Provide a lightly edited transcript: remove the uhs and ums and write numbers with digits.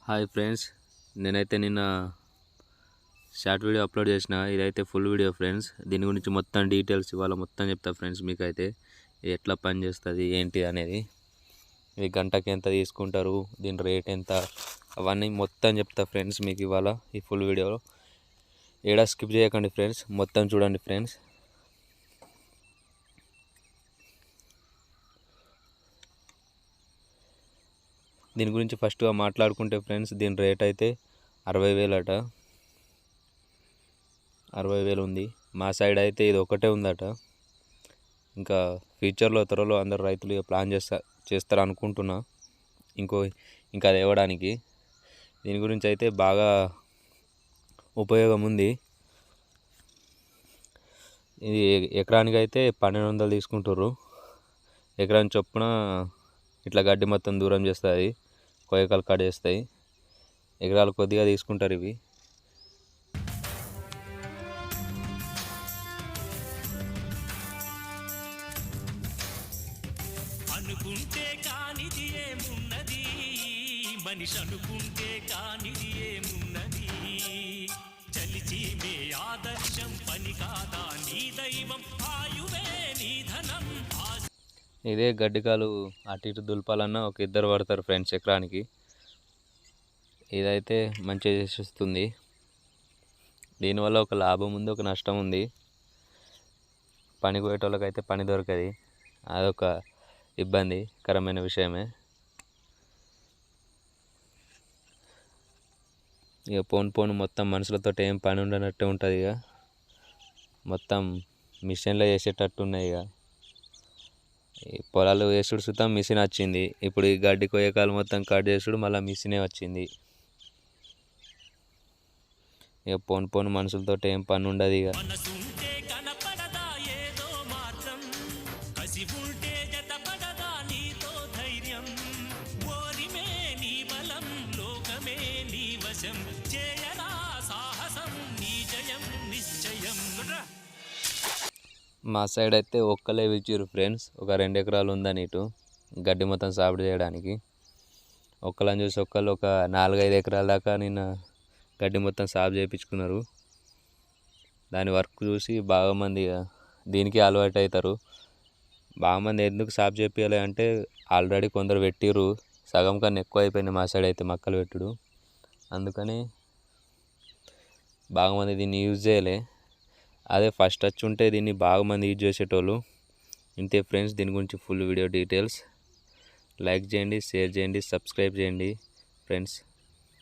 Hi friends, నేనైతే నిన్న short video upload చేసిన. ఇదైతే ఫుల్ వీడియో ఫ్రెండ్స్. దీని గురించి మొత్తం డీటెయిల్స్ ఇవాళ మొత్తం చెప్తా ఫ్రెండ్స్. మీకైతే ఇది ఎట్లా పని చేస్తుంది ఏంటి అనేది, ఇది గంటకి ఎంత తీసుకుంటారు, దీని రేట్ ఎంత, అవన్నీ మొత్తం చెప్తా ఫ్రెండ్స్ మీకు ఇవాళ ఈ ఫుల్ వీడియోలో. ఏడా స్కిప్ చేయకండి ఫ్రెండ్స్, మొత్తం చూడండి ఫ్రెండ్స్. దీని గురించి ఫస్ట్గా మాట్లాడుకుంటే ఫ్రెండ్స్, దీని రేట్ అయితే 60,000 అట. 60,000 ఉంది. మా సైడ్ అయితే ఇది ఒకటే ఉందట. ఇంకా ఫ్యూచర్లో త్వరలో అందరు రైతులు ప్లాన్ చేస్తారు అనుకుంటున్నా, ఇంకా అది ఇవ్వడానికి. దీని గురించి అయితే బాగా ఉపయోగం ఉంది. ఇది ఎకరానికి అయితే 1,200 తీసుకుంటారు. ఎకరానికి చొప్పున ఇట్లా గడ్డి మొత్తం దూరం చేస్తుంది, కొయ్యకాలు కట్ చేస్తాయి. ఎకరాలు కొద్దిగా తీసుకుంటారు ఇవి. అనుకుంటే కానిది ఏమున్నది, మనిషి అనుకుంటే కానిది ఏమున్నది, చలిచి మే ఆదర్శం పని కాదా నీ దైవం, ఆయువే నీ ధనం. ఇదే గడ్డికాలు అటు ఇటు దులపాలన్నా ఒక 2 పడతారు ఫ్రెండ్స్ ఎకరానికి. ఇదైతే మంచిగా చేసేస్తుంది. దీనివల్ల ఒక లాభం ఉంది, ఒక నష్టం ఉంది. పని పోయేటోళ్ళకైతే పని దొరకది, అదొక ఇబ్బందికరమైన విషయమే. ఇక పోను మొత్తం మనుషులతో ఏం పని ఉండనట్టే ఉంటుంది. ఇక మొత్తం మిషన్లో చేసేటట్టు ఉన్నాయి. ఇక ఈ పొలాలు వేసుడు సుతం మిషన్ వచ్చింది. ఇప్పుడు ఈ గడ్డి కొయ్యకాలు మొత్తం కట్ చేసుడు మళ్ళీ మిషనే వచ్చింది. ఇక పోను మనుషులతో ఏం పని ఉండదు. ఇక మా సైడ్ అయితే ఒక్కలే ఇచ్చిర్రు ఫ్రెండ్స్. ఒక 2 ఎకరాలు ఉందని ఇటు గడ్డి మొత్తం సాగు చేయడానికి. ఒక్కలని చూసి ఒక్కళ్ళు ఒక 4-5 ఎకరాల దాకా నిన్న గడ్డి మొత్తం సాగు చేయించుకున్నారు. దాని వర్క్ చూసి బాగా మంది దీనికి అలవాటు అవుతారు. బాగా మంది ఎందుకు సాగు చేయించాలి అంటే, ఆల్రెడీ కొందరు పెట్టిర్రు, సగం కన్నా ఎక్కువ అయిపోయింది మా సైడ్ అయితే మక్కలు పెట్టుడు. అందుకని బాగా మంది దీన్ని యూజ్ చేయలే. అదే ఫస్ట్ వచ్చి ఉంటే దీన్ని బాగా మంది యూజ్ చేసేటోళ్ళు. ఇంతే ఫ్రెండ్స్, దీని గురించి ఫుల్ వీడియో డీటెయిల్స్. లైక్ చేయండి, షేర్ చేయండి, సబ్స్క్రైబ్ చేయండి ఫ్రెండ్స్.